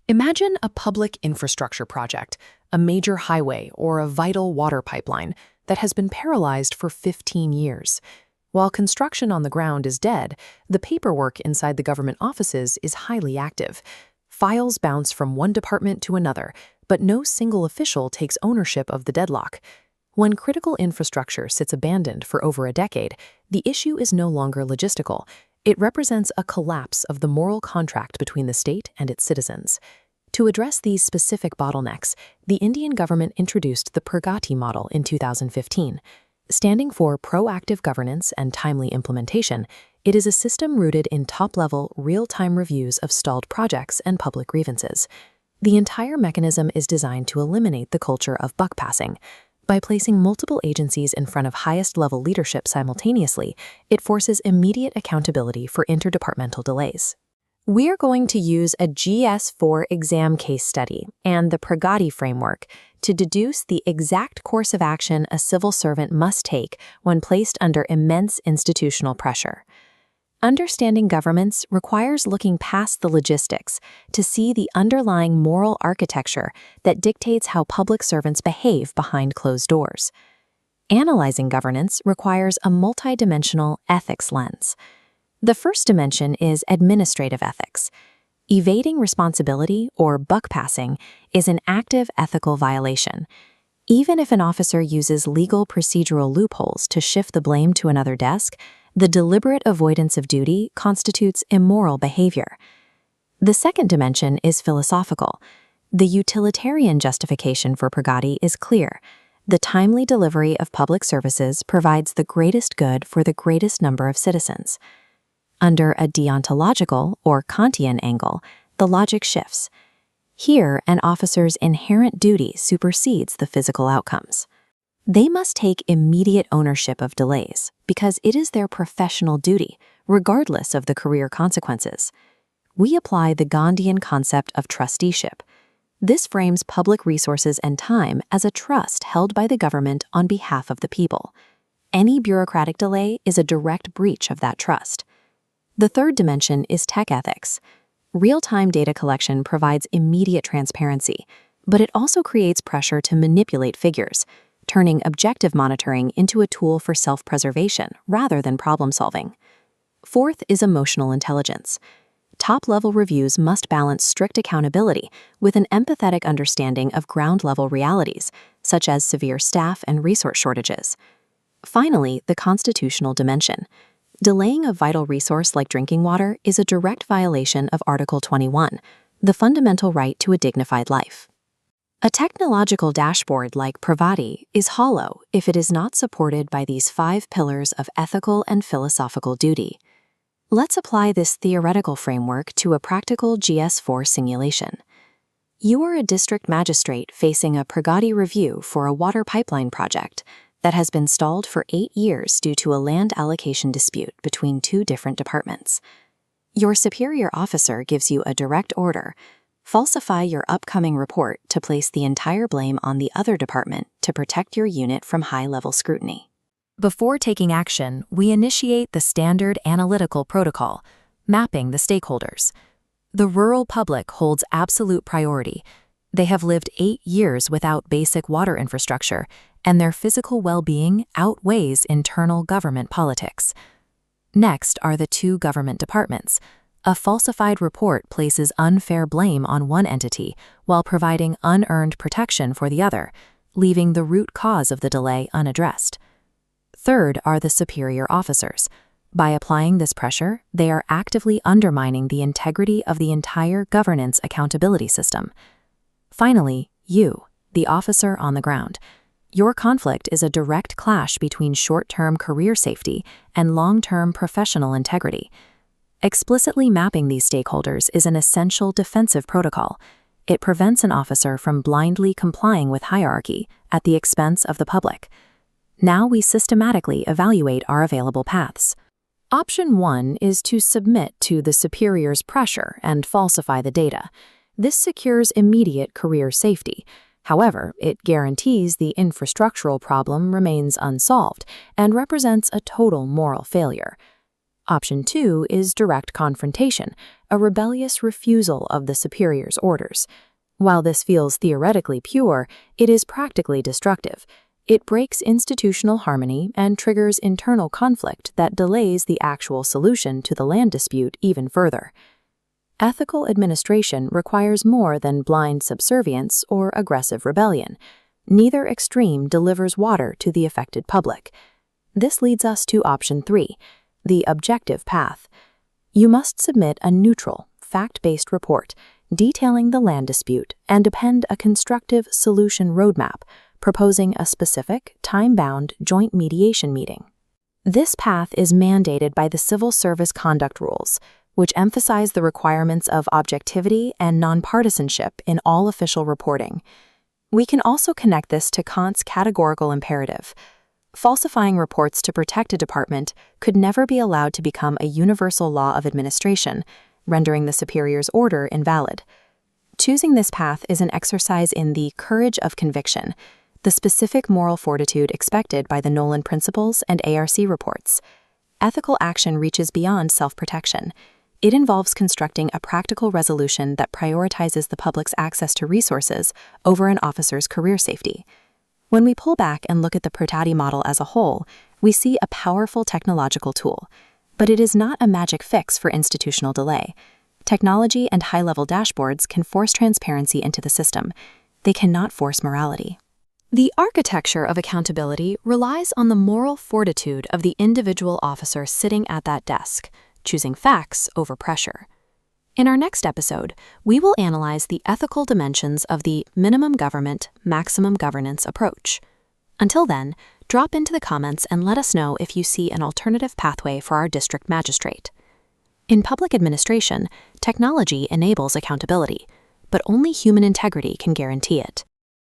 Imagine a public infrastructure project, a major highway or a vital water pipeline that has been paralyzed for 15 years. While construction on the ground is dead, the paperwork inside the government offices is highly active. Files bounce from one department to another, but no single official takes ownership of the deadlock. When critical infrastructure sits abandoned for over a decade, the issue is no longer logistical. It represents a collapse of the moral contract between the state and its citizens. To address these specific bottlenecks, the Indian government introduced the PRAGATI model in 2015. Standing for proactive governance and timely implementation, it is a system rooted in top-level, real-time reviews of stalled projects and public grievances. The entire mechanism is designed to eliminate the culture of buck passing. By placing multiple agencies in front of highest-level leadership simultaneously, it forces immediate accountability for interdepartmental delays. We are going to use a GS-4 exam case study and the PRAGATI framework to deduce the exact course of action a civil servant must take when placed under immense institutional pressure. Understanding governments requires looking past the logistics to see the underlying moral architecture that dictates how public servants behave behind closed doors. Analyzing governance requires a multidimensional ethics lens. The first dimension is administrative ethics. Evading responsibility or buck passing is an active ethical violation. Even if an officer uses legal procedural loopholes to shift the blame to another desk, the deliberate avoidance of duty constitutes immoral behavior. The second dimension is philosophical. The utilitarian justification for PRAGATI is clear. The timely delivery of public services provides the greatest good for the greatest number of citizens. Under a deontological or Kantian angle, the logic shifts. Here, an officer's inherent duty supersedes the physical outcomes. They must take immediate ownership of delays because it is their professional duty, regardless of the career consequences. We apply the Gandhian concept of trusteeship. This frames public resources and time as a trust held by the government on behalf of the people. Any bureaucratic delay is a direct breach of that trust. The third dimension is tech ethics. Real-time data collection provides immediate transparency, but it also creates pressure to manipulate figures, turning objective monitoring into a tool for self-preservation rather than problem-solving. Fourth is emotional intelligence. Top-level reviews must balance strict accountability with an empathetic understanding of ground-level realities, such as severe staff and resource shortages. Finally, the constitutional dimension. Delaying a vital resource like drinking water is a direct violation of Article 21, the fundamental right to a dignified life. A technological dashboard like PRAGATI is hollow if it is not supported by these 5 pillars of ethical and philosophical duty. Let's apply this theoretical framework to a practical GS-4 simulation. You are a district magistrate facing a PRAGATI review for a water pipeline project that has been stalled for 8 years due to a land allocation dispute between 2 different departments. Your superior officer gives you a direct order: falsify your upcoming report to place the entire blame on the other department to protect your unit from high-level scrutiny. Before taking action, we initiate the standard analytical protocol, mapping the stakeholders. The rural public holds absolute priority. They have lived 8 years without basic water infrastructure, and their physical well-being outweighs internal government politics. Next are the 2 government departments. A falsified report places unfair blame on one entity while providing unearned protection for the other, leaving the root cause of the delay unaddressed. Third are the superior officers. By applying this pressure, they are actively undermining the integrity of the entire governance accountability system. Finally, you, the officer on the ground. Your conflict is a direct clash between short-term career safety and long-term professional integrity. Explicitly mapping these stakeholders is an essential defensive protocol. It prevents an officer from blindly complying with hierarchy at the expense of the public. Now we systematically evaluate our available paths. Option 1 is to submit to the superior's pressure and falsify the data. This secures immediate career safety. However, it guarantees the infrastructural problem remains unsolved and represents a total moral failure. Option 2 is direct confrontation, a rebellious refusal of the superior's orders. While this feels theoretically pure, it is practically destructive. It breaks institutional harmony and triggers internal conflict that delays the actual solution to the land dispute even further. Ethical administration requires more than blind subservience or aggressive rebellion. Neither extreme delivers water to the affected public. This leads us to option 3, the objective path. You must submit a neutral, fact-based report detailing the land dispute and append a constructive solution roadmap, proposing a specific, time-bound joint mediation meeting. This path is mandated by the Civil Service Conduct Rules, which emphasize the requirements of objectivity and nonpartisanship in all official reporting. We can also connect this to Kant's categorical imperative. Falsifying reports to protect a department could never be allowed to become a universal law of administration, rendering the superior's order invalid. Choosing this path is an exercise in the courage of conviction, the specific moral fortitude expected by the Nolan Principles and ARC reports. Ethical action reaches beyond self-protection. It involves constructing a practical resolution that prioritizes the public's access to resources over an officer's career safety. When we pull back and look at the PRAGATI model as a whole, we see a powerful technological tool. But it is not a magic fix for institutional delay. Technology and high-level dashboards can force transparency into the system. They cannot force morality. The architecture of accountability relies on the moral fortitude of the individual officer sitting at that desk, choosing facts over pressure. In our next episode, we will analyze the ethical dimensions of the minimum government, maximum governance approach. Until then, drop into the comments and let us know if you see an alternative pathway for our district magistrate. In public administration, technology enables accountability, but only human integrity can guarantee it.